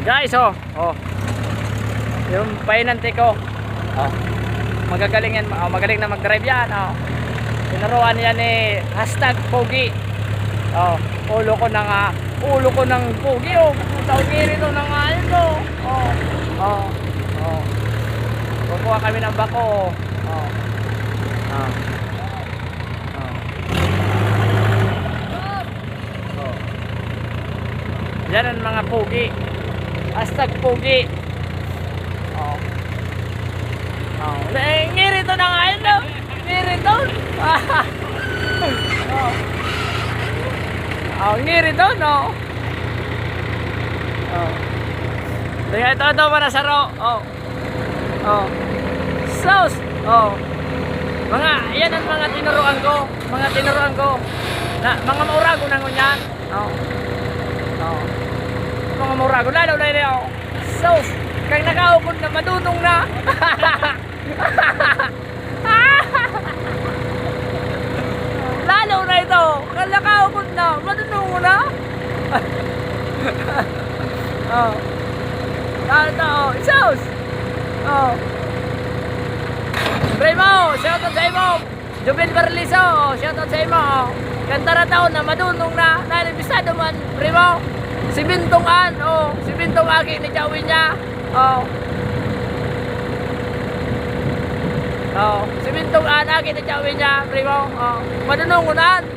Guys, oh. Yung painante ko. Oh. Magagaling yan, magaling na mag-drive yan, oh. Tinaruan yan eh, #pogi. Oh, ulo ko ng pogi, oh. Tawag rito ng ayun, oh. Oh. Kukuha kami ng bako, oh. Yan ang mga pogi. #pogi. Oh. Ngirito na nga yun, no? Ngirito. Ngirito, no? Ito para sa ro. Sauce. Yan ang mga tinuruan ko. Mga maurago na ngunyan. Mga murago lalo na yun, sauce kang nakaupod na madunong na. Lalo na ito kang nakaupod na madunong na. Sauce. Primo, shout out sa imo. Jubil Berliso, shout out sa imo. Ganda na taon na madunong na nalibisado man, primo. Si Bintong Aki ni Jawin niya. Si Bintong Aki ni Jawin niya, primo. Madunong unan.